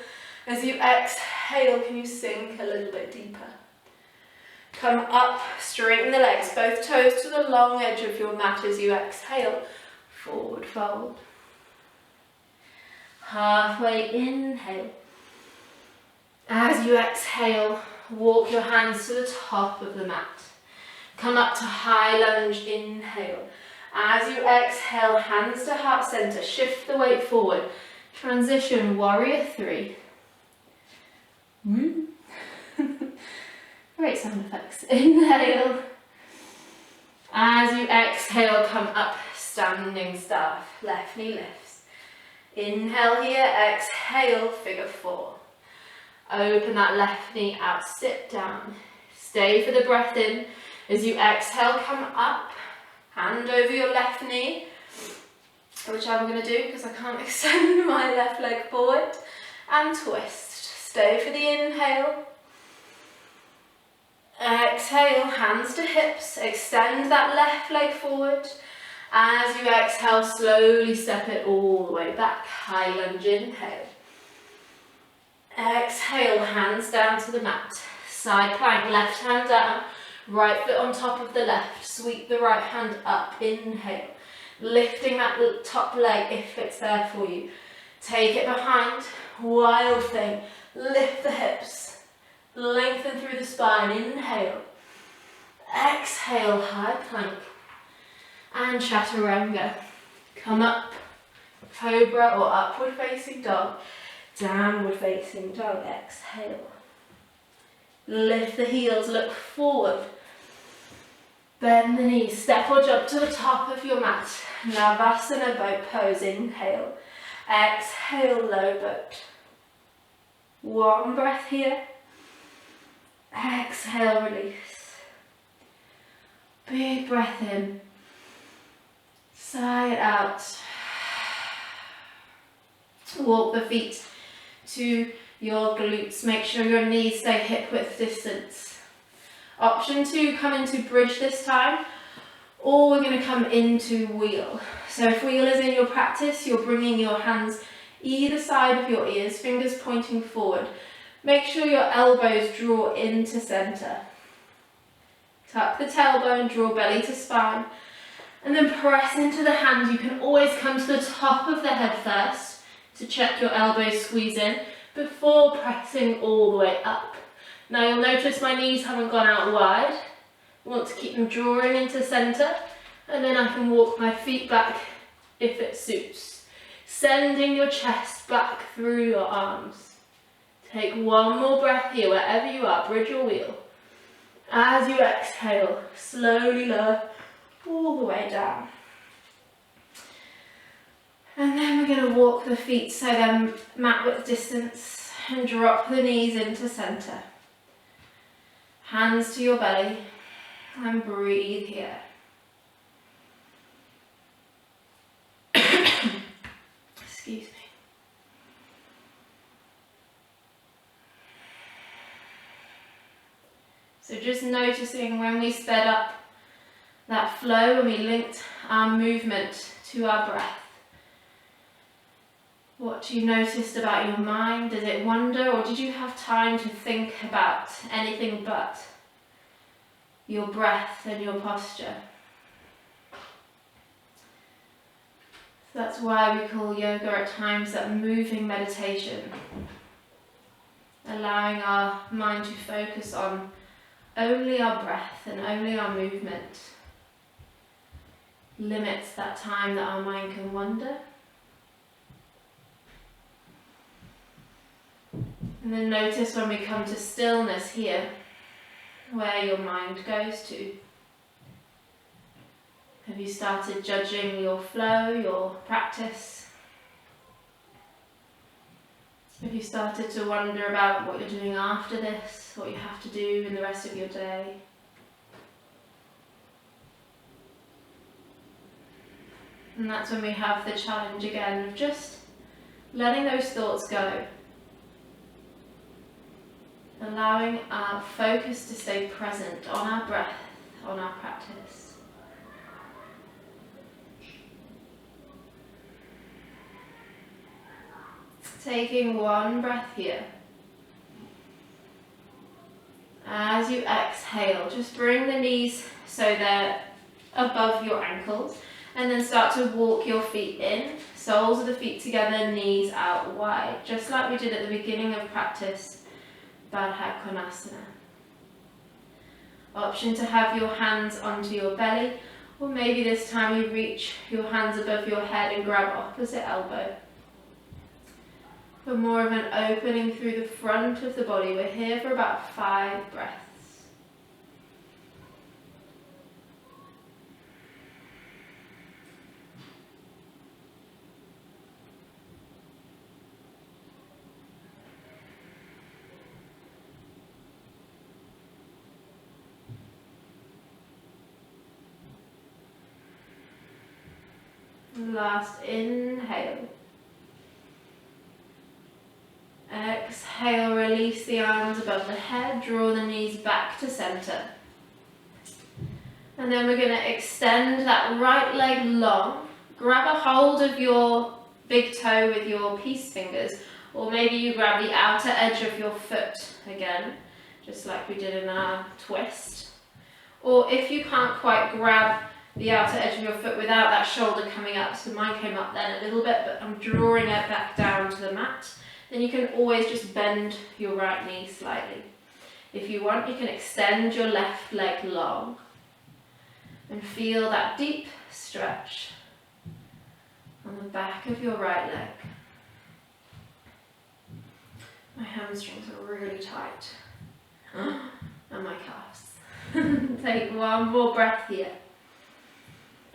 As you exhale, can you sink a little bit deeper? Come up, straighten the legs, both toes to the long edge of your mat as you exhale. Forward fold. Halfway inhale. As you exhale, walk your hands to the top of the mat. Come up to high lunge, inhale. As you exhale, hands to heart center, shift the weight forward. Transition, warrior three. Great sound effects. Inhale. As you exhale, come up, standing staff. Left knee lifts. Inhale here, exhale, figure four. Open that left knee out, sit down. Stay for the breath in. As you exhale, come up. Hand over your left knee, which I'm going to do because I can't extend my left leg forward. And twist. Stay for the inhale. Exhale, hands to hips. Extend that left leg forward. As you exhale, slowly step it all the way back. High lunge, inhale. Exhale, hands down to the mat. Side plank, left hand down. Right foot on top of the left. Sweep the right hand up. Inhale. Lifting that top leg if it's there for you. Take it behind. Wild thing. Lift the hips. Lengthen through the spine. Inhale. Exhale, high plank. And chaturanga. Come up. Cobra or upward facing dog. Downward facing dog. Exhale. Lift the heels. Look forward. Bend the knees. Step or jump to the top of your mat. Navasana boat pose. Inhale. Exhale, low boat. One breath here. Exhale, release. Big breath in. Sigh it out. Walk the feet to your glutes. Make sure your knees stay hip width distance. Option two, come into bridge this time, or we're going to come into wheel. So if wheel is in your practice, you're bringing your hands either side of your ears, fingers pointing forward. Make sure your elbows draw into center. Tuck the tailbone, draw belly to spine, and then press into the hands. You can always come to the top of the head first to check your elbows squeeze in before pressing all the way up. Now you'll notice my knees haven't gone out wide. I want to keep them drawing into center, and then I can walk my feet back if it suits. Sending your chest back through your arms. Take one more breath here, wherever you are, bridge or wheel. As you exhale, slowly lower all the way down. And then we're going to walk the feet so they're mat width distance and drop the knees into center. Hands to your belly and breathe here. Excuse me. So just noticing when we sped up that flow and we linked our movement to our breath. What you noticed about your mind? Did it wander, or did you have time to think about anything but your breath and your posture? So that's why we call yoga at times that moving meditation, allowing our mind to focus on only our breath and only our movement. Limits that time that our mind can wander. And then notice when we come to stillness here, where your mind goes to. Have you started judging your flow, your practice? Have you started to wonder about what you're doing after this, what you have to do in the rest of your day? And that's when we have the challenge again of just letting those thoughts go. Allowing our focus to stay present on our breath, on our practice. Taking one breath here. As you exhale, just bring the knees so they're above your ankles, and then start to walk your feet in, soles of the feet together, knees out wide, just like we did at the beginning of practice. Baddha Konasana. Option to have your hands onto your belly, or maybe this time you reach your hands above your head and grab opposite elbow. For more of an opening through the front of the body, we're here for about 5 breaths. Last inhale. Exhale, release the arms above the head, draw the knees back to center. And then we're going to extend that right leg long. Grab a hold of your big toe with your peace fingers, or maybe you grab the outer edge of your foot again, just like we did in our twist. Or if you can't quite grab the outer edge of your foot without that shoulder coming up, so mine came up then a little bit, but I'm drawing it back down to the mat, then you can always just bend your right knee slightly. If you want, you can extend your left leg long and feel that deep stretch on the back of your right leg. My hamstrings are really tight, and my calves. Take one more breath here.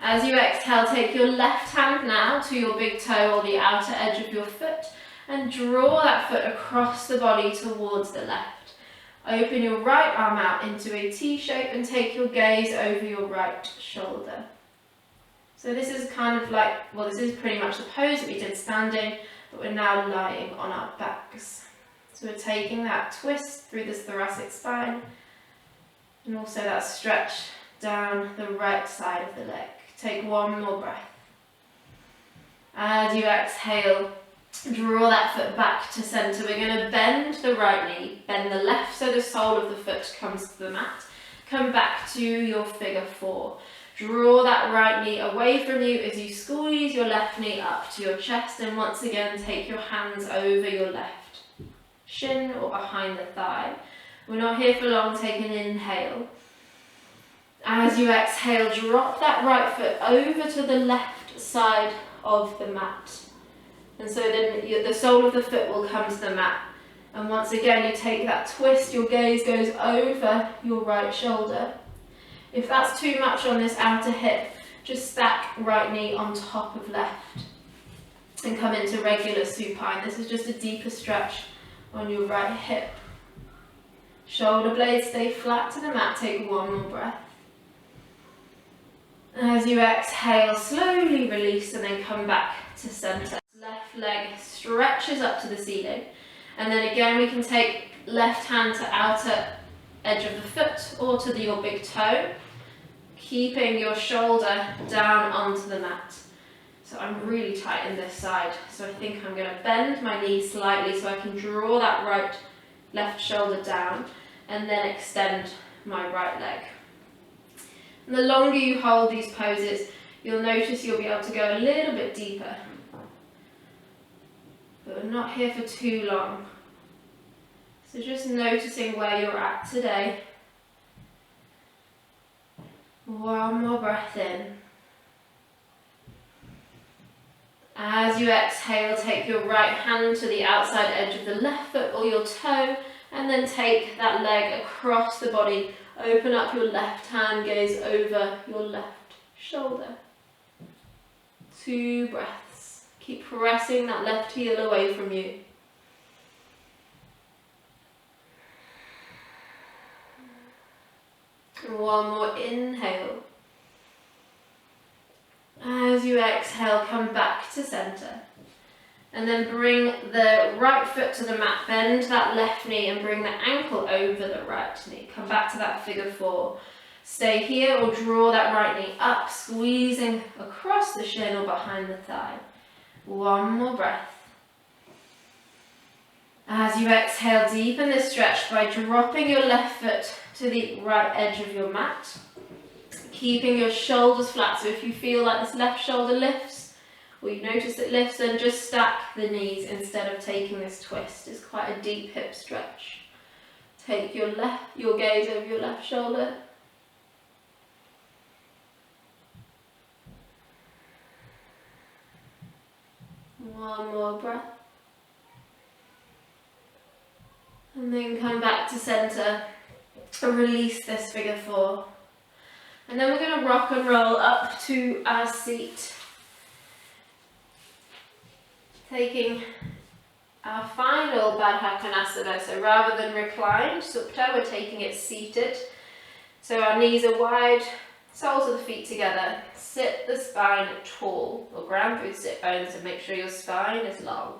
As you exhale, take your left hand now to your big toe or the outer edge of your foot and draw that foot across the body towards the left. Open your right arm out into a T shape and take your gaze over your right shoulder. So this is kind of like, well, this is pretty much the pose that we did standing, but we're now lying on our backs. So we're taking that twist through this thoracic spine and also that stretch down the right side of the leg. Take one more breath. As you exhale, draw that foot back to center. We're going to bend the right knee, bend the left so the sole of the foot comes to the mat. Come back to your figure 4. Draw that right knee away from you as you squeeze your left knee up to your chest, and once again take your hands over your left shin or behind the thigh. We're not here for long, take an inhale. As you exhale, drop that right foot over to the left side of the mat. And so then the sole of the foot will come to the mat. And once again, you take that twist, your gaze goes over your right shoulder. If that's too much on this outer hip, just stack right knee on top of left and come into regular supine. This is just a deeper stretch on your right hip. Shoulder blades stay flat to the mat. Take one more breath. As you exhale, slowly release and then come back to center. Left leg stretches up to the ceiling. And then again, we can take left hand to outer edge of the foot or to your big toe, keeping your shoulder down onto the mat. So I'm really tight in this side, so I think I'm going to bend my knee slightly so I can draw that left shoulder down and then extend my right leg. And the longer you hold these poses, you'll notice you'll be able to go a little bit deeper. But we're not here for too long. So just noticing where you're at today. One more breath in. As you exhale, take your right hand to the outside edge of the left foot or your toe, and then take that leg across the body. Open up your left hand, gaze over your left shoulder. 2 breaths. Keep pressing that left heel away from you. And one more inhale. As you exhale, come back to center. And then bring the right foot to the mat, bend that left knee and bring the ankle over the right knee. Come back to that figure 4. Stay here or draw that right knee up, squeezing across the shin or behind the thigh. One more breath. As you exhale, deepen this stretch by dropping your left foot to the right edge of your mat. Keeping your shoulders flat, so if you feel like this left shoulder lifts, or you notice it lifts, then just stack the knees instead of taking this twist. It's quite a deep hip stretch. Take your gaze over your left shoulder. One more breath. And then come back to center and release this figure 4. And then we're going to rock and roll up to our seat. Taking our final Baddha Konasana. So rather than reclined Supta, we're taking it seated. So our knees are wide, soles of the feet together. Sit the spine tall, or ground through the sit bones and make sure your spine is long.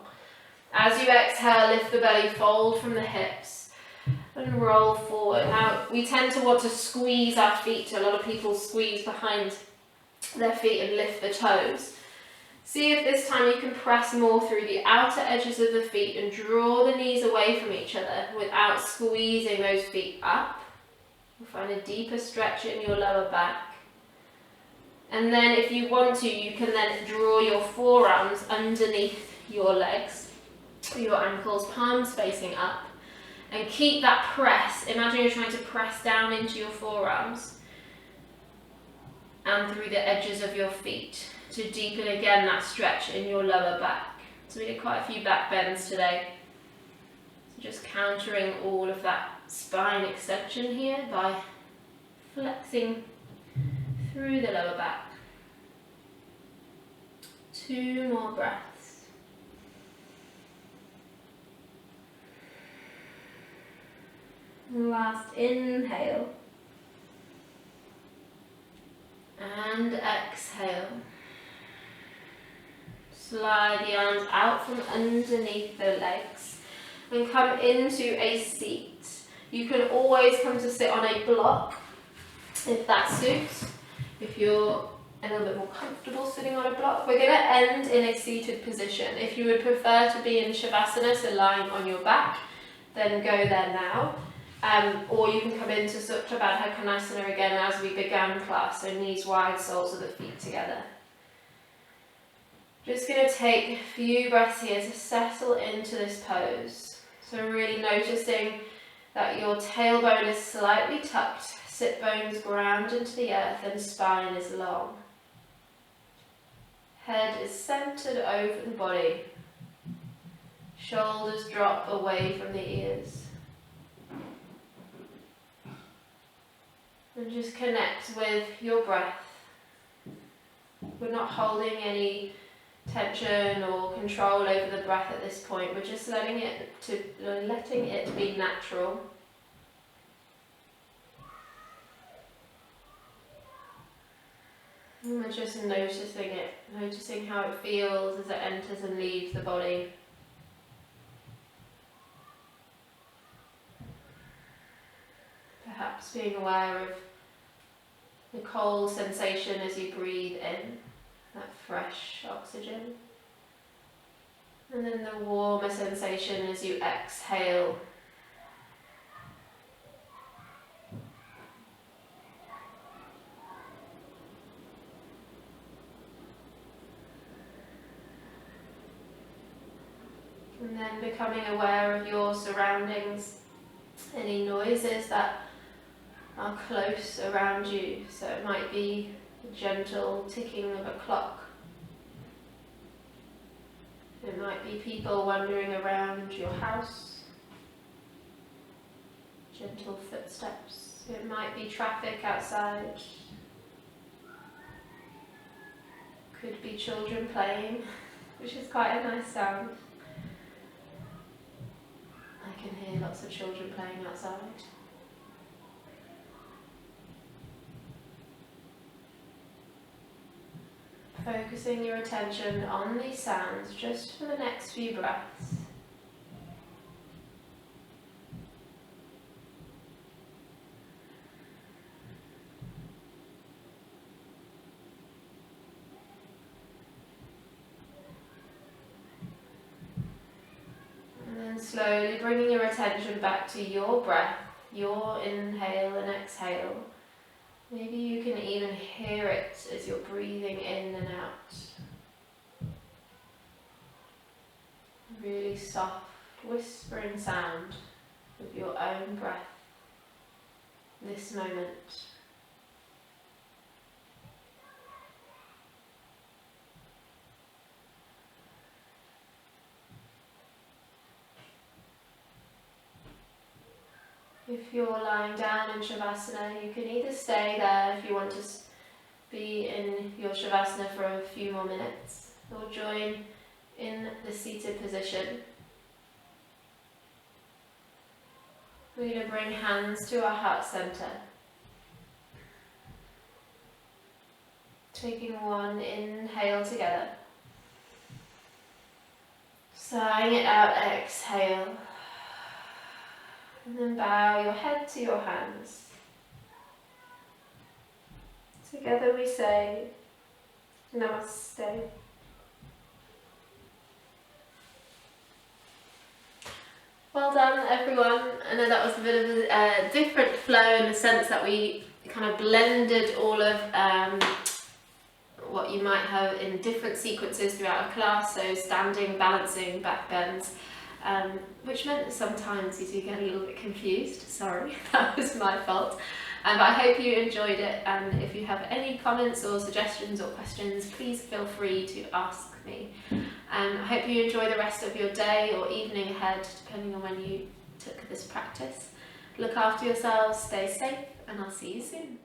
As you exhale, lift the belly, fold from the hips. And roll forward. Now, we tend to want to squeeze our feet. A lot of people squeeze behind their feet and lift the toes. See if this time you can press more through the outer edges of the feet and draw the knees away from each other without squeezing those feet up. You'll find a deeper stretch in your lower back. And then if you want to, you can then draw your forearms underneath your legs, your ankles, palms facing up. And keep that press. Imagine you're trying to press down into your forearms and through the edges of your feet to deepen again that stretch in your lower back. So we did quite a few back bends today. So just countering all of that spine extension here by flexing through the lower back. 2 more breaths. Last inhale and exhale. Slide the arms out from underneath the legs and come into a seat. You can always come to sit on a block if that suits. If you're a little bit more comfortable sitting on a block, we're going to end in a seated position. If you would prefer to be in Shavasana, so lying on your back, then go there now. Or you can come into Supta Baddha Konasana again as we began class, so knees wide, soles of the feet together. Just going to take a few breaths here to settle into this pose. So really noticing that your tailbone is slightly tucked, sit bones ground into the earth and spine is long. Head is centered over the body. Shoulders drop away from the ears. And just connect with your breath. We're not holding any tension or control over the breath at this point. We're just letting it be natural. And we're just noticing it, noticing how it feels as it enters and leaves the body. perhaps being aware of the cold sensation as you breathe in, that fresh oxygen. And then the warmer sensation as you exhale. And then becoming aware of your surroundings, any noises that are close around you. So it might be the gentle ticking of a clock. It might be people wandering around your house, gentle footsteps. It might be traffic outside. Could be children playing, which is quite a nice sound. I can hear lots of children playing outside. Focusing your attention on these sounds just for the next few breaths. And then slowly bringing your attention back to your breath, your inhale and exhale. Maybe you can even hear it as you're breathing in and out. Really soft, whispering sound of your own breath, this moment. If you're lying down in Shavasana, you can either stay there if you want to be in your Shavasana for a few more minutes, or join in the seated position. We're going to bring hands to our heart center. Taking one inhale together. Sighing it out, exhale. And then bow your head to your hands. Together we say Namaste. Well done everyone. I know that was a bit of a different flow in the sense that we kind of blended all of what you might have in different sequences throughout a class, so standing, balancing, back bends. Which meant that sometimes you do get a little bit confused. Sorry, that was my fault. But I hope you enjoyed it, and if you have any comments or suggestions or questions, please feel free to ask me. I hope you enjoy the rest of your day or evening ahead, depending on when you took this practice. Look after yourselves, stay safe, and I'll see you soon.